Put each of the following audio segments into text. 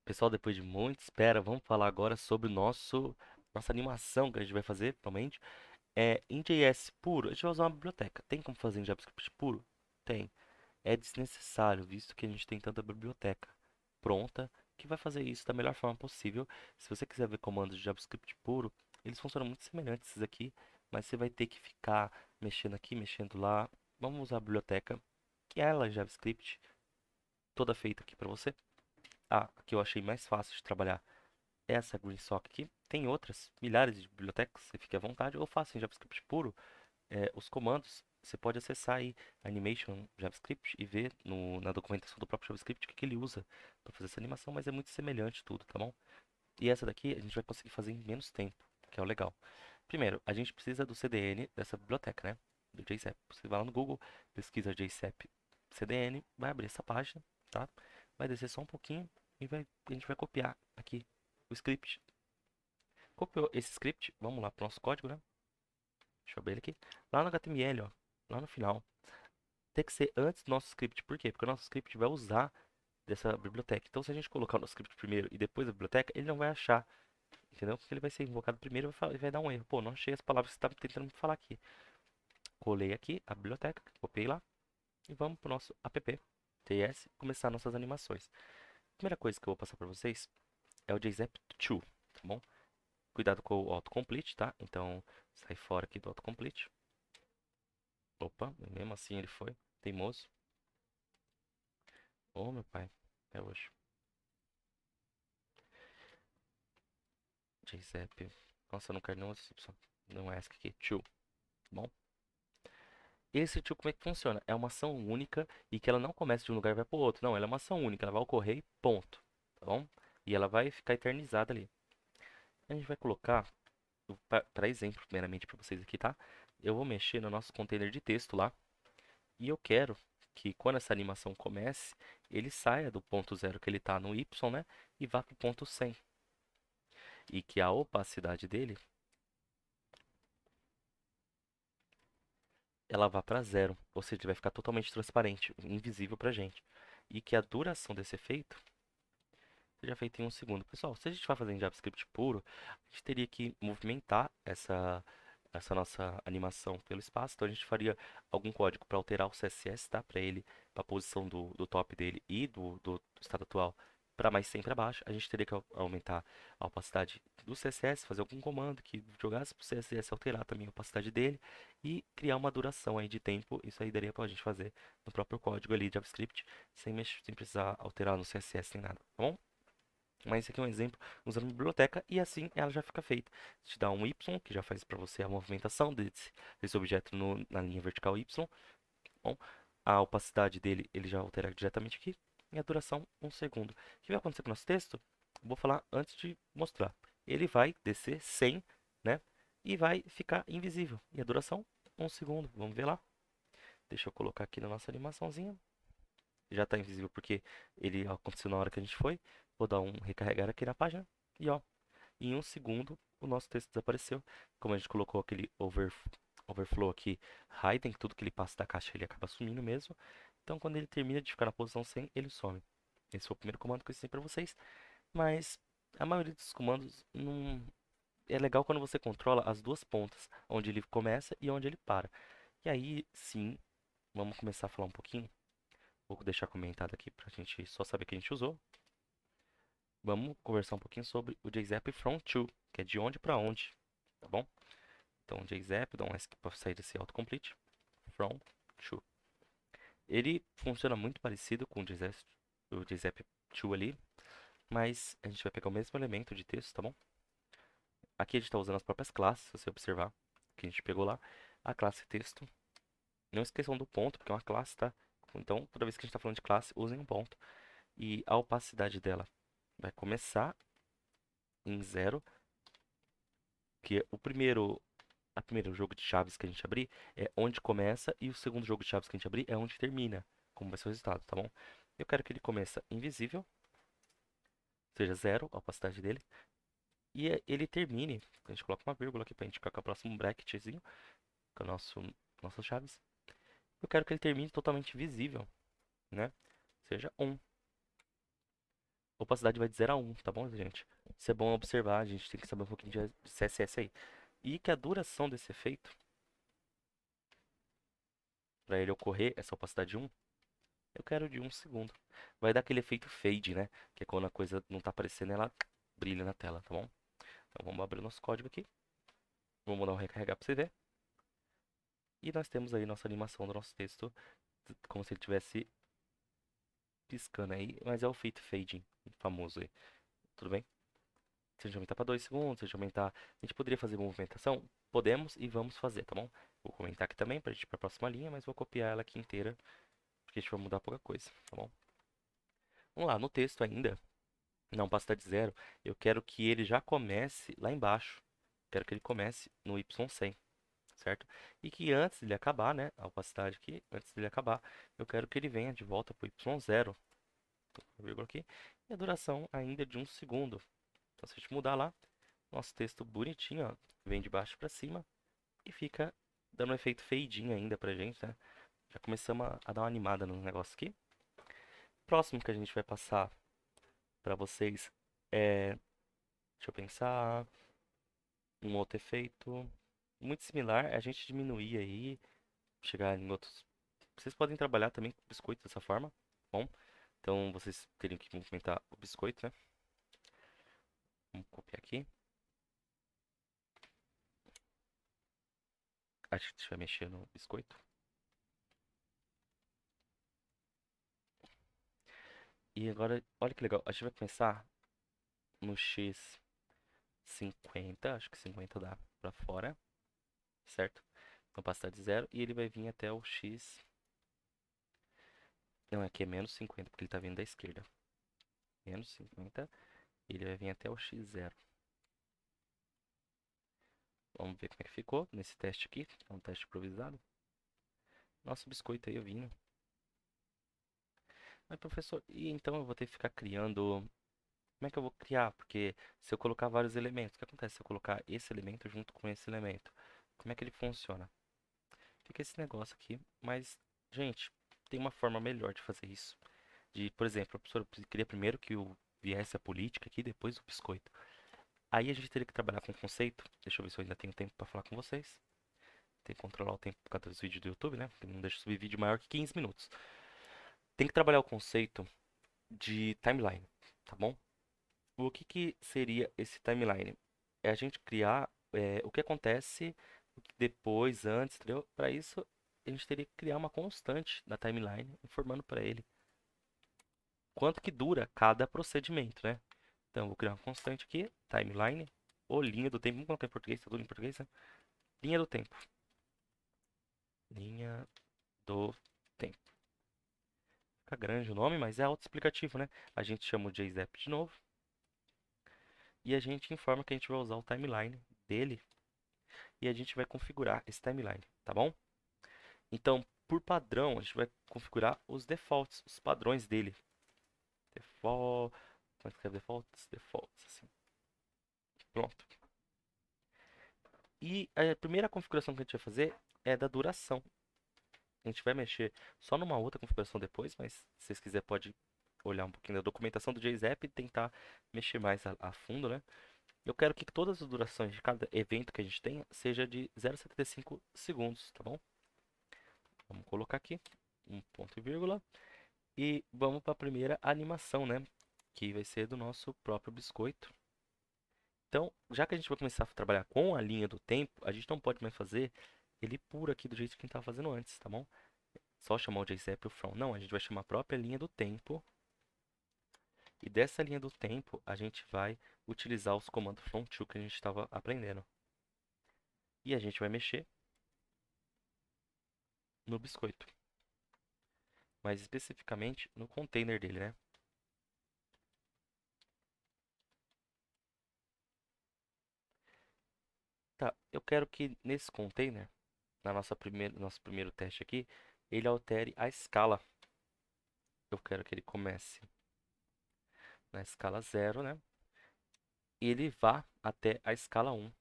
Pessoal, depois de muita espera, vamos falar agora sobre nossa animação que a gente vai fazer, provavelmente. Em JS puro, a gente vai usar uma biblioteca. Tem como fazer em JavaScript puro? Tem. É desnecessário, visto que a gente tem tanta biblioteca pronta que vai fazer isso da melhor forma possível. Se você quiser ver comandos de JavaScript puro, eles funcionam muito semelhantes a esses aqui, mas você vai ter que ficar mexendo aqui, mexendo lá. Vamos usar a biblioteca, que é ela, JavaScript, toda feita aqui para você. A que eu achei mais fácil de trabalhar é essa GreenSock aqui. Tem outras, milhares de bibliotecas, você fique à vontade, ou faça em JavaScript puro. Os comandos, você pode acessar aí Animation JavaScript e ver na documentação do próprio JavaScript o que ele usa para fazer essa animação, mas é muito semelhante tudo, tá bom? E essa daqui a gente vai conseguir fazer em menos tempo, que é o legal. Primeiro, a gente precisa do CDN dessa biblioteca, né? Do JSAP. Você vai lá no Google, pesquisa JSAP CDN, vai abrir essa página, tá? Vai descer só um pouquinho e a gente vai copiar aqui o script. Copiou esse script, vamos lá pro nosso código, né? Deixa eu abrir ele aqui. Lá no HTML, ó, lá no final. Tem que ser antes do nosso script. Por quê? Porque o nosso script vai usar dessa biblioteca. Então, se a gente colocar o nosso script primeiro e depois a biblioteca, ele não vai achar, entendeu? Porque ele vai ser invocado primeiro e vai dar um erro. Pô, não achei as palavras que você está tentando me falar aqui. Colei aqui a biblioteca, copiei lá e vamos pro nosso app TS começar nossas animações. Primeira coisa que eu vou passar para vocês é o JZap2, tá bom? Cuidado com o autocomplete, tá? Então, sai fora aqui do autocomplete. Opa, mesmo assim ele foi teimoso. Ô, meu pai, é hoje. JZap. Nossa, eu não quero nenhuma decepção. Não é essa aqui, tio, tá bom? Esse tio, como é que funciona? É uma ação única e que ela não começa de um lugar e vai pro outro. Não, ela é uma ação única, ela vai ocorrer e ponto, tá bom? E ela vai ficar eternizada ali. A gente vai colocar, para exemplo, primeiramente para vocês aqui, tá? Eu vou mexer no nosso container de texto lá e eu quero que quando essa animação comece, ele saia do ponto zero que ele está no Y, né? E vá para o ponto 100. E que a opacidade dele, ela vá para zero. Ou seja, ele vai ficar totalmente transparente, invisível para gente. E que a duração desse efeito seja feita em um segundo. Pessoal, se a gente vai fazer em JavaScript puro, a gente teria que movimentar essa nossa animação pelo espaço. Então a gente faria algum código para alterar o CSS, tá? Para ele, para a posição do top dele e do estado atual para mais 100 para baixo. A gente teria que aumentar a opacidade do CSS, fazer algum comando que jogasse para o CSS alterar também a opacidade dele e criar uma duração aí de tempo. Isso aí daria para a gente fazer no próprio código ali de JavaScript, sem precisar alterar no CSS nem nada, tá bom? Mas esse aqui é um exemplo usando uma biblioteca e assim ela já fica feita. Te dá um Y, que já faz para você a movimentação desse objeto na linha vertical Y. Bom, a opacidade dele ele já altera diretamente aqui. E a duração, um segundo. O que vai acontecer com o nosso texto? Vou falar antes de mostrar. Ele vai descer 100, né? E vai ficar invisível. E a duração, um segundo. Vamos ver lá. Deixa eu colocar aqui na nossa animaçãozinha. Já está invisível porque ele aconteceu na hora que a gente foi. Vou dar um recarregar aqui na página. E ó, em um segundo o nosso texto desapareceu. Como a gente colocou aquele overflow aqui, hidden, tudo que ele passa da caixa ele acaba sumindo mesmo. Então quando ele termina de ficar na posição 100, ele some. Esse foi o primeiro comando que eu ensinei para vocês. Mas a maioria dos comandos não é legal quando você controla as duas pontas, onde ele começa e onde ele para. E aí sim, vamos começar a falar um pouquinho. Vou deixar comentado aqui pra gente só saber que a gente usou. Vamos conversar um pouquinho sobre o JZap from to, que é de onde para onde, tá bom? Então, JZap, dá um ESC para sair desse autocomplete. From to. Ele funciona muito parecido com o JZap to ali, mas a gente vai pegar o mesmo elemento de texto, tá bom? Aqui a gente está usando as próprias classes, se você observar, que a gente pegou lá. A classe texto. Não esqueçam do ponto, porque é uma classe, tá? Então, toda vez que a gente está falando de classe, usem um ponto. E a opacidade dela vai começar em zero, que é a primeiro jogo de chaves que a gente abrir é onde começa e o segundo jogo de chaves que a gente abrir é onde termina, como vai ser o resultado, tá bom? Eu quero que ele comece invisível, seja zero a opacidade dele, e ele termine, a gente coloca uma vírgula aqui pra gente ficar com o próximo bracketzinho, com o nossas chaves. Eu quero que ele termine totalmente visível, né? Seja um. a opacidade vai de 0 a 1, tá bom, gente? Isso é bom observar, a gente tem que saber um pouquinho de CSS aí. E que a duração desse efeito, para ele ocorrer, essa opacidade 1, eu quero de 1 segundo. Vai dar aquele efeito fade, né? Que é quando a coisa não tá aparecendo, ela brilha na tela, tá bom? Então vamos abrir o nosso código aqui. Vamos dar um recarregar para você ver. E nós temos aí nossa animação do nosso texto, como se ele estivesse piscando aí, mas é o efeito fading famoso aí. Tudo bem? Se a gente aumentar para 2 segundos, se a gente aumentar... A gente poderia fazer movimentação? Podemos e vamos fazer, tá bom? Vou comentar aqui também pra gente ir pra próxima linha, mas vou copiar ela aqui inteira, porque a gente vai mudar pouca coisa, tá bom? Vamos lá, no texto ainda, na opacidade 0, eu quero que ele já comece lá embaixo. Quero que ele comece no Y100, certo? E que antes dele acabar, né, a opacidade aqui, antes dele acabar, eu quero que ele venha de volta pro Y0, vírgula aqui, e a duração ainda é de 1 segundo. Então, se a gente mudar lá, nosso texto bonitinho, ó, vem de baixo para cima e fica dando um efeito fade ainda pra gente, né? Já começamos a dar uma animada no negócio aqui. Próximo que a gente vai passar para vocês é, deixa eu pensar, um outro efeito muito similar, é a gente diminuir aí, chegar em outros. Vocês podem trabalhar também com biscoito dessa forma, tá bom? Então vocês teriam que movimentar o biscoito, né? Vamos copiar aqui. Acho que a gente vai mexer no biscoito. E agora, olha que legal, a gente vai começar no X50, acho que 50 dá pra fora, certo? Então passar de 0 e ele vai vir até o X. Não, aqui é menos 50 porque ele tá vindo da esquerda. Menos 50 e ele vai vir até o X0. Vamos ver como é que ficou nesse teste aqui. É um teste improvisado. Nosso biscoito aí, eu vinho. Mas professor, e então eu vou ter que ficar criando. Como é que eu vou criar? Porque se eu colocar vários elementos, o que acontece se eu colocar esse elemento junto com esse elemento? Como é que ele funciona? Fica esse negócio aqui, mas, gente, tem uma forma melhor de fazer isso. De, por exemplo, a professora queria primeiro que eu viesse a política aqui, depois o biscoito. Aí a gente teria que trabalhar com o conceito. Deixa eu ver se eu ainda tenho tempo para falar com vocês. Tem que controlar o tempo por causa dos vídeos do YouTube, né? Porque não deixa subir vídeo maior que 15 minutos. Tem que trabalhar o conceito de timeline, tá bom? O que que seria esse timeline? É a gente criar o que acontece depois, antes, entendeu? Para isso, a gente teria que criar uma constante na timeline, informando para ele quanto que dura cada procedimento, né? Então, eu vou criar uma constante aqui, timeline, ou linha do tempo. Vamos colocar em português, tá tudo em português, né? Linha do tempo. Linha do tempo. Fica grande o nome, mas é autoexplicativo, né? A gente chama o JZap de novo. E a gente informa que a gente vai usar o timeline dele. E a gente vai configurar esse timeline, tá bom? Então, por padrão, a gente vai configurar os defaults, os padrões dele. Default, como é que escreve defaults? Defaults, assim. Pronto. E a primeira configuração que a gente vai fazer é da duração. A gente vai mexer só numa outra configuração depois, mas se vocês quiserem pode olhar um pouquinho da documentação do JZap e tentar mexer mais a fundo, né? Eu quero que todas as durações de cada evento que a gente tenha seja de 0,75 segundos, tá bom? Vamos colocar aqui um ponto e vírgula e vamos para a primeira animação, né? Que vai ser do nosso próprio biscoito. Então, já que a gente vai começar a trabalhar com a linha do tempo, a gente não pode mais fazer ele puro aqui do jeito que a gente estava fazendo antes, tá bom? Só chamar o JZap e o from. Não, a gente vai chamar a própria linha do tempo. E dessa linha do tempo, a gente vai utilizar os comandos from to que a gente estava aprendendo. E a gente vai mexer no biscoito. Mais especificamente no container dele, né? Tá, eu quero que nesse container, na nosso primeiro teste aqui, ele altere a escala. Eu quero que ele comece na escala 0, né? E ele vá até a escala 1. O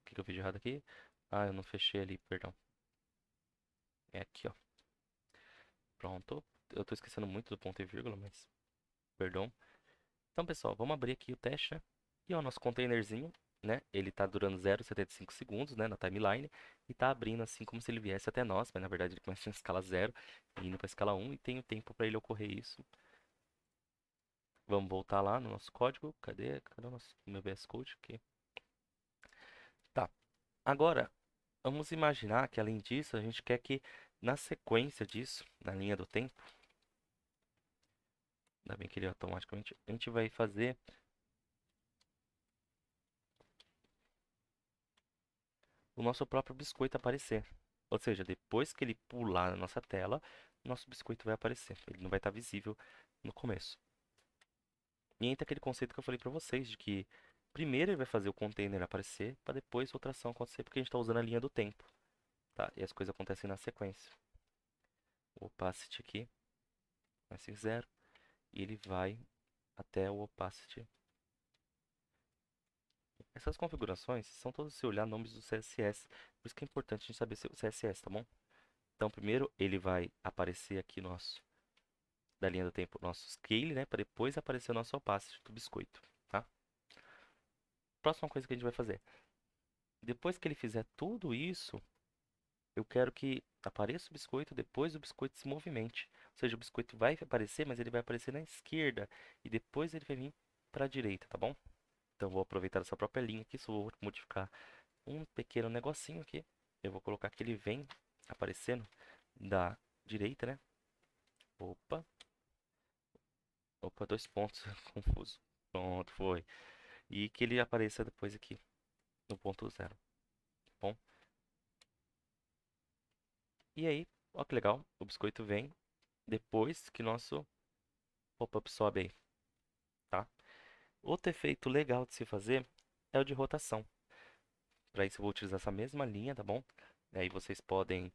que que eu fiz de errado aqui? Ah, eu não fechei ali, perdão. É aqui, ó. Pronto. eu tô esquecendo muito do ponto e vírgula, mas perdão. Então, pessoal, vamos abrir aqui o teste, né? E ó, o nosso containerzinho, né? Ele tá durando 0,75 segundos, né? Na timeline. E tá abrindo assim como se ele viesse até nós. Mas na verdade ele começa em escala 0 e indo pra escala 1. E tem o tempo para ele ocorrer isso. Vamos voltar lá no nosso código. Cadê o nosso meu VS Code aqui? Tá. Agora, vamos imaginar que além disso, a gente quer que na sequência disso, na linha do tempo, ainda bem que ele automaticamente, a gente vai fazer o nosso próprio biscoito aparecer. Ou seja, depois que ele pular na nossa tela, o nosso biscoito vai aparecer. Ele não vai estar visível no começo. E entra aquele conceito que eu falei para vocês, de que primeiro ele vai fazer o container aparecer, para depois outra ação acontecer, porque a gente está usando a linha do tempo. Tá? E as coisas acontecem na sequência. O opacity aqui vai ser 0 e ele vai até o opacity. Essas configurações são todas se olhar nomes do CSS. Por isso que é importante a gente saber o CSS, tá bom? Então, primeiro ele vai aparecer aqui nosso da linha do tempo, nosso scale, né, para depois aparecer o nosso opacity do biscoito, tá? Próxima coisa que a gente vai fazer. Depois que ele fizer tudo isso, eu quero que apareça o biscoito, depois o biscoito se movimente. Ou seja, o biscoito vai aparecer, mas ele vai aparecer na esquerda e depois ele vai vir para a direita, tá bom? Então, vou aproveitar essa própria linha aqui, só vou modificar um pequeno negocinho aqui. Eu vou colocar que ele vem aparecendo da direita, né? Opa, opa, dois pontos, confuso. Pronto, foi. E que ele apareça depois aqui no ponto 0, tá bom? E aí, ó que legal, o biscoito vem depois que nosso pop-up sobe aí, tá? Outro efeito legal de se fazer é o de rotação. Para isso eu vou utilizar essa mesma linha, tá bom? Aí vocês podem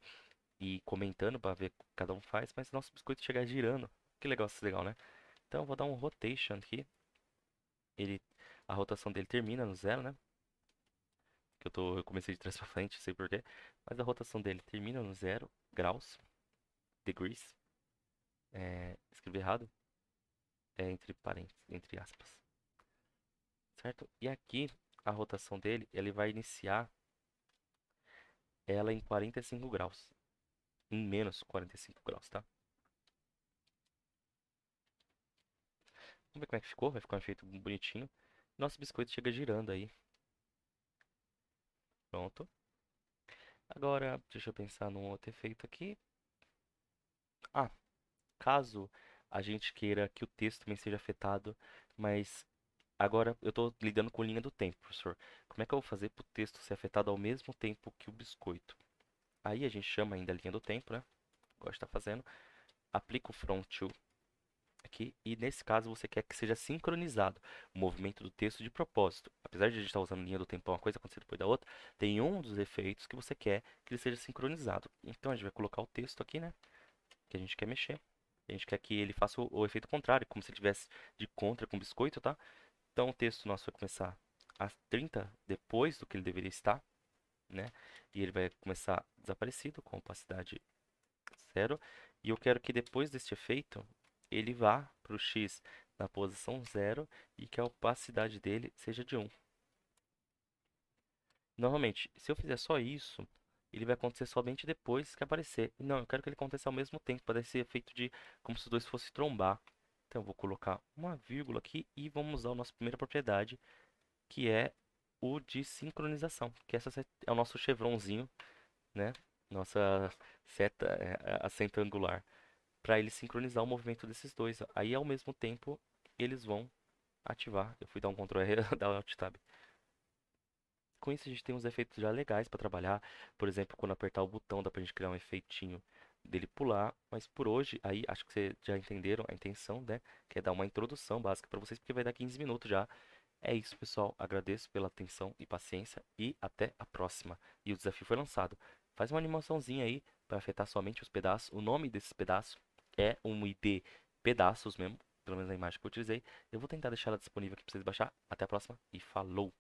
ir comentando para ver o que cada um faz, mas nosso biscoito chegar girando. Que legal, isso é legal, né? Então eu vou dar um rotation aqui. Ele, a rotação dele termina no 0, né? Eu comecei de trás para frente, não sei porquê. Mas a rotação dele termina no 0 graus, degrees. Escrevi errado, é entre parênteses, entre aspas, certo? E aqui a rotação dele, ele vai iniciar ela em 45 graus, em menos 45 graus, tá? Vamos ver como é que ficou, vai ficar um efeito bonitinho. Nosso biscoito chega girando aí, pronto. Agora, deixa eu pensar num outro efeito aqui. Ah, caso a gente queira que o texto também seja afetado, mas agora eu estou lidando com linha do tempo, professor. Como é que eu vou fazer para o texto ser afetado ao mesmo tempo que o biscoito? Aí a gente chama ainda a linha do tempo, né? Igual está fazendo. Aplica o from to aqui. E nesse caso você quer que seja sincronizado o movimento do texto de propósito. Apesar de a gente estar usando linha do tempo para uma coisa acontecer depois da outra, tem um dos efeitos que você quer que ele seja sincronizado. Então a gente vai colocar o texto aqui, né? Que a gente quer mexer. A gente quer que ele faça o efeito contrário, como se ele tivesse de contra com biscoito, tá? Então o texto nosso vai começar a 30 depois do que ele deveria estar, né? E ele vai começar desaparecido, com opacidade 0. E eu quero que depois deste efeito, ele vá para o X na posição 0 e que a opacidade dele seja de 1. Normalmente, se eu fizer só isso, ele vai acontecer somente depois que aparecer. E não, eu quero que ele aconteça ao mesmo tempo, para dar esse efeito de como se os dois fossem trombar. Então eu vou colocar uma vírgula aqui e vamos usar a nossa primeira propriedade, que é o de sincronização, que essa é o nosso chevronzinho, né? Nossa seta, acento angular, para ele sincronizar o movimento desses dois. Aí, ao mesmo tempo, eles vão ativar. Eu fui dar um Ctrl R da Alt Tab. Com isso, a gente tem uns efeitos já legais para trabalhar. Por exemplo, quando apertar o botão, dá pra gente criar um efeitinho dele pular. Mas por hoje, aí acho que vocês já entenderam a intenção, né? Que é dar uma introdução básica para vocês, porque vai dar 15 minutos já. É isso, pessoal. Agradeço pela atenção e paciência e até a próxima. E o desafio foi lançado. Faz uma animaçãozinha aí para afetar somente os pedaços. O nome desses pedaços é um ID pedaços mesmo, pelo menos a imagem que eu utilizei. Eu vou tentar deixar ela disponível aqui para vocês baixar. Até a próxima e falou!